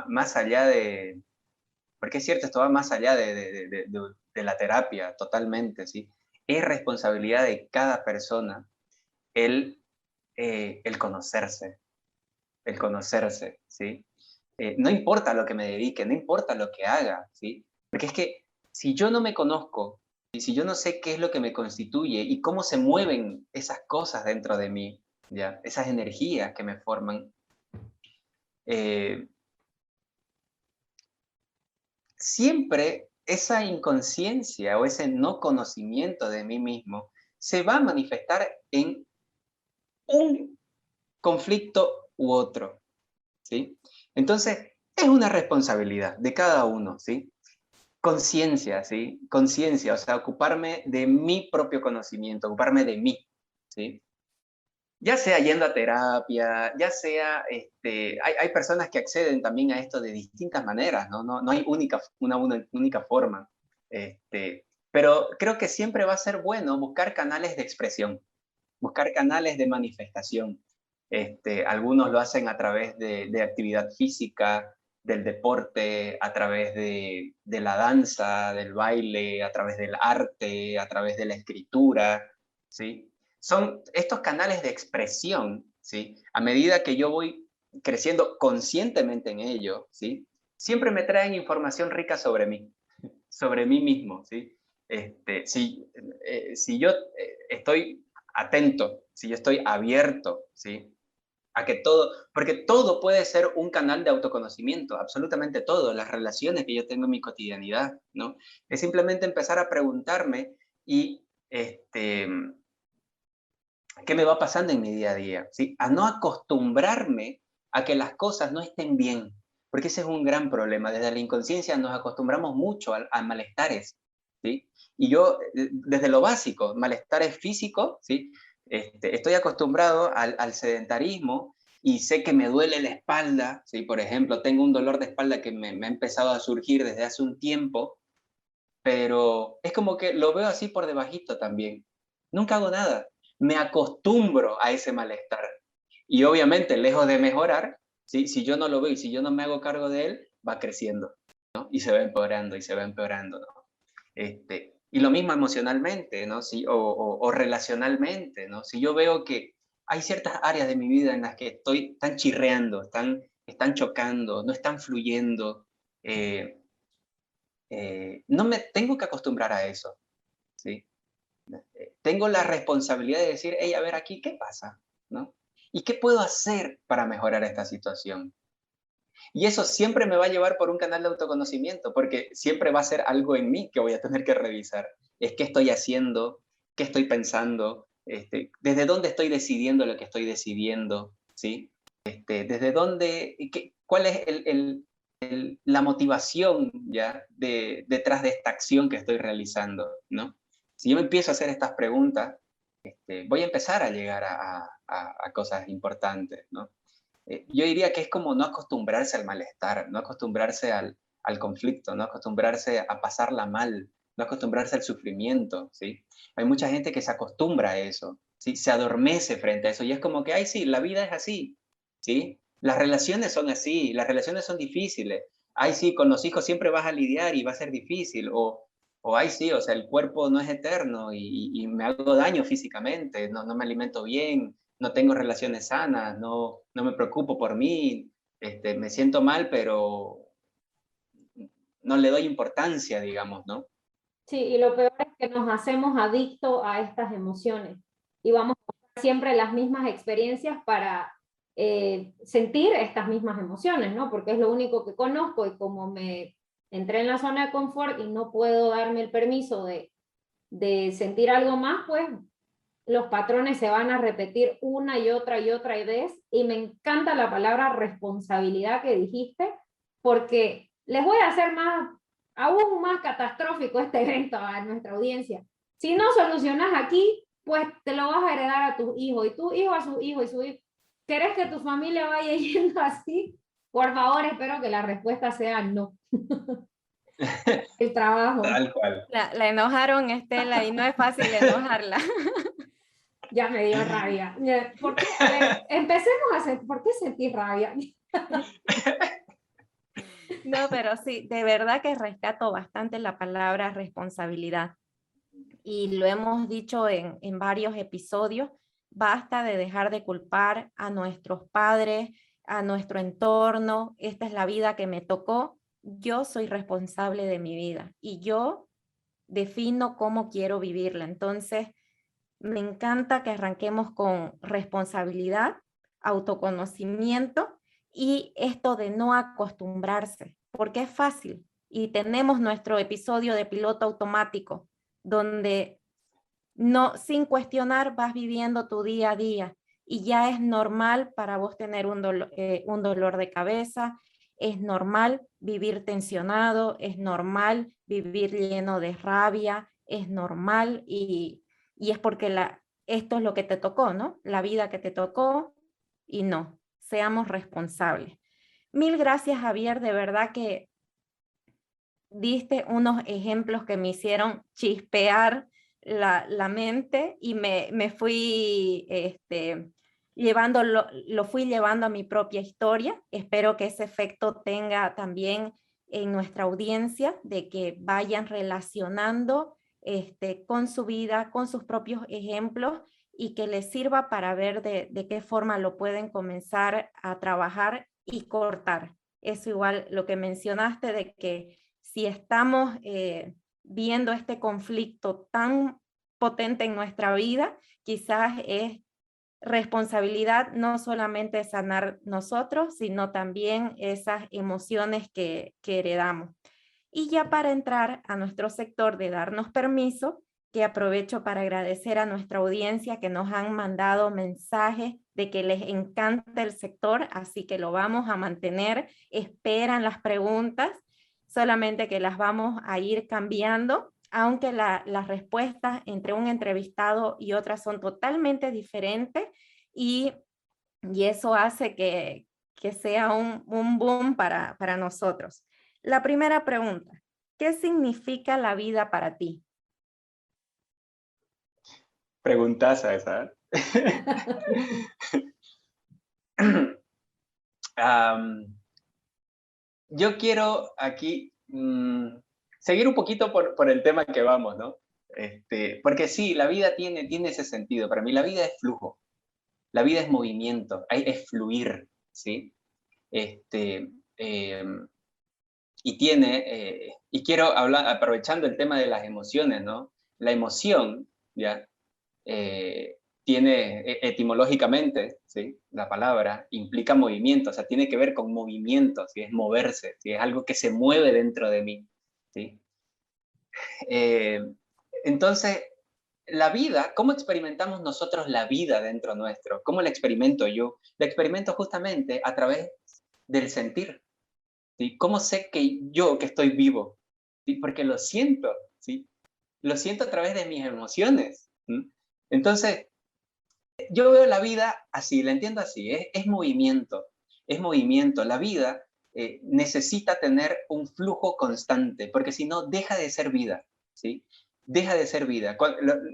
Más allá de, porque es cierto, esto va más allá de la terapia, totalmente, ¿sí? Es responsabilidad de cada persona el conocerse, ¿sí? No importa lo que me dedique, no importa lo que haga, ¿sí? Porque es que si yo no me conozco, y si yo no sé qué es lo que me constituye y cómo se mueven esas cosas dentro de mí, ¿ya? Esas energías que me forman, siempre esa inconsciencia o ese no conocimiento de mí mismo se va a manifestar en un conflicto u otro, ¿sí? Entonces, es una responsabilidad de cada uno, ¿sí? Conciencia, ¿sí? Conciencia, o sea, ocuparme de mi propio conocimiento, ocuparme de mí, ¿sí? Ya sea yendo a terapia, ya sea, hay personas que acceden también a esto de distintas maneras, ¿no? No hay una única forma. Pero creo que siempre va a ser bueno buscar canales de expresión, buscar canales de manifestación. Algunos lo hacen a través de actividad física, del deporte, a través de la danza, del baile, a través del arte, a través de la escritura, ¿sí? Son estos canales de expresión, ¿sí? A medida que yo voy creciendo conscientemente en ello, ¿sí? siempre me traen información rica sobre mí mismo, ¿sí? Si yo estoy atento, si yo estoy abierto, ¿sí? A que todo, porque todo puede ser un canal de autoconocimiento, absolutamente todo, las relaciones que yo tengo en mi cotidianidad, ¿no? Es simplemente empezar a preguntarme y qué me va pasando en mi día a día, ¿sí? A no acostumbrarme a que las cosas no estén bien, porque ese es un gran problema. Desde la inconsciencia nos acostumbramos mucho a malestares, ¿sí? Y yo, desde lo básico, malestares físicos, ¿sí? Estoy acostumbrado al sedentarismo y sé que me duele la espalda, ¿sí? Por ejemplo, tengo un dolor de espalda que me ha empezado a surgir desde hace un tiempo, pero es como que lo veo así por debajito también. Nunca hago nada. Me acostumbro a ese malestar. Y obviamente, lejos de mejorar, ¿sí? Si yo no lo veo y si yo no me hago cargo de él, va creciendo, ¿no? Y se va empeorando y se va empeorando, ¿no? Y lo mismo emocionalmente, ¿no? O relacionalmente, ¿no? Si yo veo que hay ciertas áreas de mi vida en las que están chirreando, están chocando, no están fluyendo, no me tengo que acostumbrar a eso, ¿sí? Tengo la responsabilidad de decir, hey, a ver aquí, ¿qué pasa? ¿No? ¿Y qué puedo hacer para mejorar esta situación? Y eso siempre me va a llevar por un canal de autoconocimiento, porque siempre va a ser algo en mí que voy a tener que revisar. Es qué estoy haciendo, qué estoy pensando, desde dónde estoy decidiendo lo que estoy decidiendo, ¿sí? Desde dónde, cuál es la motivación ya detrás de esta acción que estoy realizando, ¿no? Si yo me empiezo a hacer estas preguntas, voy a empezar a llegar a cosas importantes, ¿no? Yo diría que es como no acostumbrarse al malestar, no acostumbrarse al conflicto, no acostumbrarse a pasarla mal, no acostumbrarse al sufrimiento, ¿sí? Hay mucha gente que se acostumbra a eso, ¿sí? Se adormece frente a eso y es como que, ay, sí, la vida es así, ¿sí? Las relaciones son así, las relaciones son difíciles. Ay, sí, con los hijos siempre vas a lidiar y va a ser difícil. Ay, sí, o sea, el cuerpo no es eterno y me hago daño físicamente, no me alimento bien, no tengo relaciones sanas, no me preocupo por mí, me siento mal, pero no le doy importancia, digamos, ¿no? Sí, y lo peor es que nos hacemos adictos a estas emociones y vamos a buscar siempre las mismas experiencias para sentir estas mismas emociones, ¿no? Porque es lo único que conozco y como me entré en la zona de confort y no puedo darme el permiso de sentir algo más, pues los patrones se van a repetir una y otra vez. Y me encanta la palabra responsabilidad que dijiste, porque les voy a hacer aún más catastrófico este evento a nuestra audiencia. Si no solucionas aquí, pues te lo vas a heredar a tu hijo, y tu hijo a su hijo, y su hijo. ¿Querés que tu familia vaya yendo así? Por favor, espero que la respuesta sea no. El trabajo. Tal cual. La enojaron, Estela, y no es fácil enojarla. Ya me dio rabia. ¿Por qué? A ver, empecemos a hacer, ¿por qué sentís rabia? No, pero sí, de verdad que rescato bastante la palabra responsabilidad. Y lo hemos dicho en varios episodios, basta de dejar de culpar a nuestros padres, a nuestro entorno, esta es la vida que me tocó, yo soy responsable de mi vida y yo defino cómo quiero vivirla. Entonces, me encanta que arranquemos con responsabilidad, autoconocimiento y esto de no acostumbrarse, porque es fácil. Y tenemos nuestro episodio de piloto automático, donde no, sin cuestionar vas viviendo tu día a día y ya es normal para vos tener un dolor de cabeza, es normal vivir tensionado, es normal vivir lleno de rabia, es normal y es porque esto es lo que te tocó, ¿no? La vida que te tocó y no, seamos responsables. Mil gracias, Javier, de verdad que diste unos ejemplos que me hicieron chispear la mente y me fui lo fui llevando a mi propia historia. Espero que ese efecto tenga también en nuestra audiencia, de que vayan relacionando con su vida, con sus propios ejemplos y que les sirva para ver de qué forma lo pueden comenzar a trabajar y cortar. Eso igual lo que mencionaste de que si estamos viendo este conflicto tan potente en nuestra vida, quizás es responsabilidad no solamente sanar nosotros, sino también esas emociones que heredamos. Y ya para entrar a nuestro sector de darnos permiso, que aprovecho para agradecer a nuestra audiencia que nos han mandado mensajes de que les encanta el sector, así que lo vamos a mantener, esperan las preguntas, solamente que las vamos a ir cambiando, aunque las respuestas entre un entrevistado y otras son totalmente diferentes y eso hace que sea un boom para nosotros. La primera pregunta, ¿qué significa la vida para ti? Preguntaza esa. Yo quiero aquí seguir un poquito por el tema que vamos, ¿no? Porque sí, la vida tiene ese sentido. Para mí la vida es flujo, la vida es movimiento, es fluir, ¿sí? Y quiero hablar, aprovechando el tema de las emociones, ¿no? La emoción, ¿ya? Tiene etimológicamente, ¿sí? La palabra implica movimiento, o sea, tiene que ver con movimiento, ¿sí? Es moverse, ¿sí? Es algo que se mueve dentro de mí, ¿sí? Entonces, la vida, ¿cómo experimentamos nosotros la vida dentro nuestro? ¿Cómo la experimento yo? La experimento justamente a través del sentir, ¿sí? ¿Cómo sé que estoy vivo? ¿Sí? Porque lo siento, ¿sí? Lo siento a través de mis emociones. ¿Sí? Entonces, yo veo la vida así, la entiendo así, es movimiento, es movimiento. La vida necesita tener un flujo constante, porque si no, deja de ser vida, ¿sí? Deja de ser vida.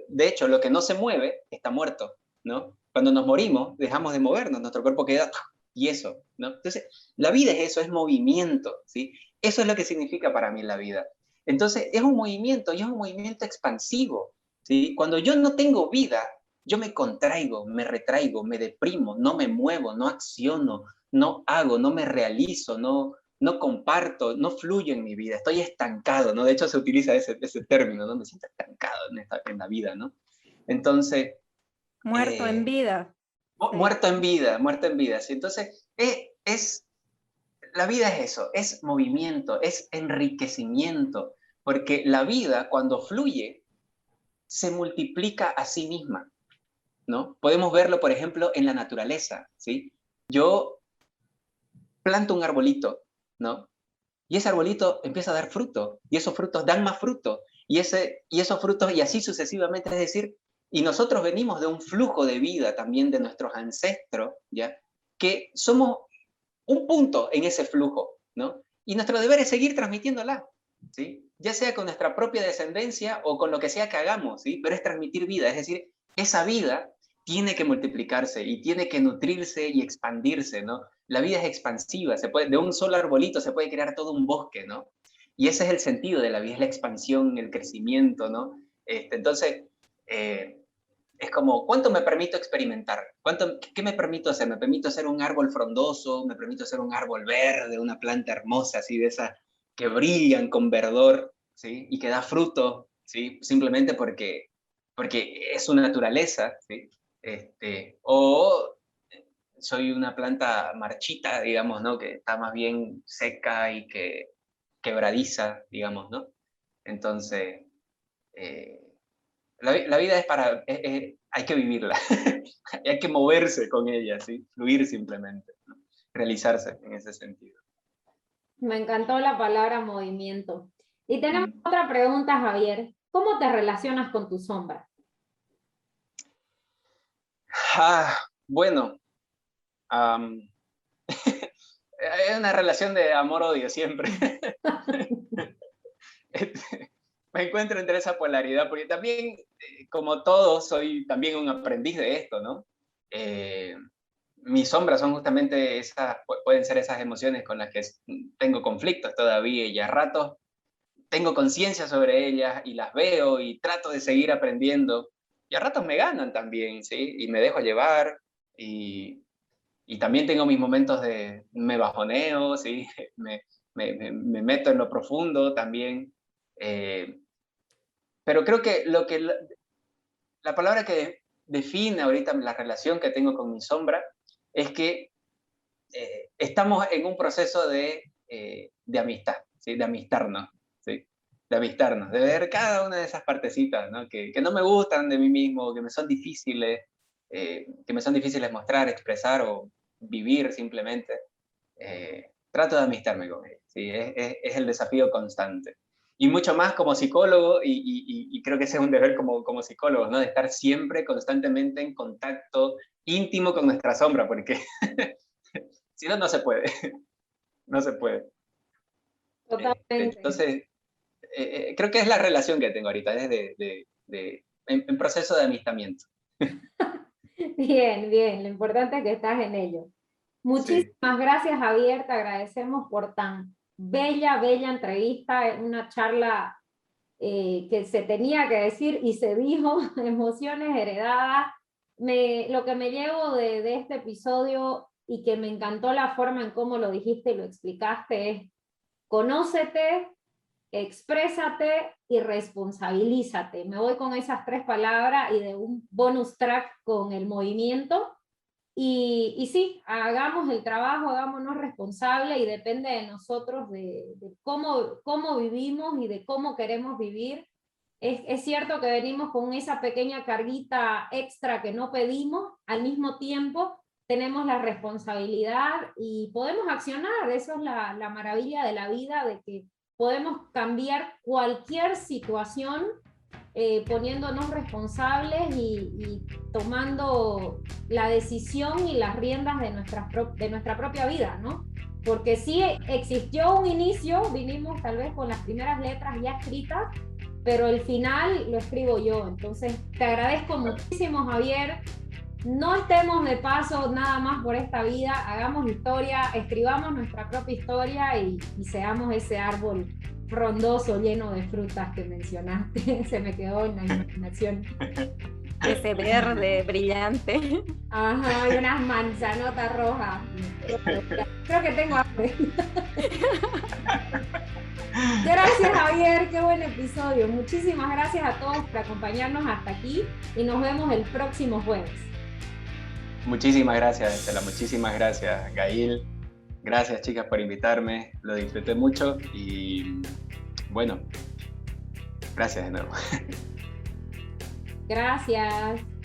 De hecho, lo que no se mueve está muerto, ¿no? Cuando nos morimos, dejamos de movernos, nuestro cuerpo queda tieso, ¿no? Entonces, la vida es eso, es movimiento, ¿sí? Eso es lo que significa para mí la vida. Entonces, es un movimiento y es un movimiento expansivo, ¿sí? Cuando yo no tengo vida, yo me contraigo, me retraigo, me deprimo, no me muevo, no acciono, no hago, no me realizo, no comparto, no fluyo en mi vida, estoy estancado, ¿no? De hecho se utiliza ese término, ¿no? Me siento estancado en la vida, ¿no? Entonces... Muerto en vida. Muerto en vida, muerto en vida, ¿sí? Entonces, la vida es eso, es movimiento, es enriquecimiento, porque la vida cuando fluye se multiplica a sí misma, ¿no? Podemos verlo, por ejemplo, en la naturaleza, ¿sí? Yo planto un arbolito, ¿no? Y ese arbolito empieza a dar fruto, y esos frutos dan más fruto, y esos frutos, y así sucesivamente, es decir, y nosotros venimos de un flujo de vida también de nuestros ancestros, ¿ya? Que somos un punto en ese flujo, ¿no? Y nuestro deber es seguir transmitiéndola, ¿sí? Ya sea con nuestra propia descendencia o con lo que sea que hagamos, ¿sí? Pero es transmitir vida, es decir, esa vida tiene que multiplicarse y tiene que nutrirse y expandirse, ¿no? La vida es expansiva, de un solo arbolito se puede crear todo un bosque, ¿no? Y ese es el sentido de la vida, es la expansión, el crecimiento, ¿no? Entonces, es como, ¿cuánto me permito experimentar? ¿Qué me permito hacer? ¿Me permito hacer un árbol frondoso? ¿Me permito hacer un árbol verde, una planta hermosa, así de esas que brillan con verdor, ¿sí? Y que da fruto, ¿sí? Simplemente porque es su naturaleza, ¿sí? O soy una planta marchita, digamos, ¿no? Que está más bien seca y que quebradiza, digamos, ¿no? Entonces, la vida es hay que vivirla, hay que moverse con ella, ¿sí? Fluir simplemente, ¿no? Realizarse en ese sentido. Me encantó la palabra movimiento. Y tenemos otra pregunta, Javier. ¿Cómo te relacionas con tu sombra? Bueno, es una relación de amor-odio siempre. Me encuentro entre esa polaridad, porque también, como todos, soy también un aprendiz de esto, ¿no? Mis sombras son justamente pueden ser esas emociones con las que tengo conflictos todavía y a ratos tengo conciencia sobre ellas y las veo y trato de seguir aprendiendo y a ratos me ganan también, ¿sí? Y me dejo llevar y y también tengo mis momentos de me bajoneo, ¿sí? me meto en lo profundo también. Pero creo que la palabra que define ahorita la relación que tengo con mi sombra es que estamos en un proceso de amistad, ¿sí? De amistarnos, ¿sí? De amistarnos, de ver cada una de esas partecitas, ¿no? Que no me gustan de mí mismo, que me son difíciles mostrar, expresar o vivir simplemente. Trato de amistarme con ella, ¿sí? Es el desafío constante. Y mucho más como psicólogo, y creo que ese es un deber como psicólogo, ¿no? De estar siempre, constantemente en contacto íntimo con nuestra sombra, porque si no, no se puede. No se puede. Totalmente. Entonces, creo que es la relación que tengo ahorita, es en proceso de amistamiento. Bien, bien, lo importante es que estás en ello. Muchísimas gracias, Javier, te agradecemos por tan bella entrevista, una charla que se tenía que decir y se dijo, emociones heredadas. Lo que me llevo de este episodio y que me encantó la forma en cómo lo dijiste y lo explicaste es: conócete, exprésate y responsabilízate. Me voy con esas 3 palabras y de un bonus track con el movimiento. Y sí, hagamos el trabajo, hagámonos responsables, y depende de nosotros de cómo vivimos y de cómo queremos vivir. Es cierto que venimos con esa pequeña carguita extra que no pedimos, al mismo tiempo tenemos la responsabilidad y podemos accionar. Eso es la maravilla de la vida, de que podemos cambiar cualquier situación poniéndonos responsables y tomando la decisión y las riendas de nuestra propia vida, ¿no? Porque sí existió un inicio, vinimos tal vez con las primeras letras ya escritas, pero el final lo escribo yo. Entonces te agradezco muchísimo, Javier. No estemos de paso nada más por esta vida, hagamos historia, escribamos nuestra propia historia y seamos ese árbol frondoso, lleno de frutas que mencionaste. Se me quedó en la imaginación. Ese verde brillante. Ajá, y unas manzanotas rojas. Creo que tengo hambre. Gracias, Javier, qué buen episodio. Muchísimas gracias a todos por acompañarnos hasta aquí y nos vemos el próximo jueves. Muchísimas gracias, Estela, muchísimas gracias, Gail. Gracias, chicas, por invitarme, lo disfruté mucho y bueno, gracias de nuevo. Gracias.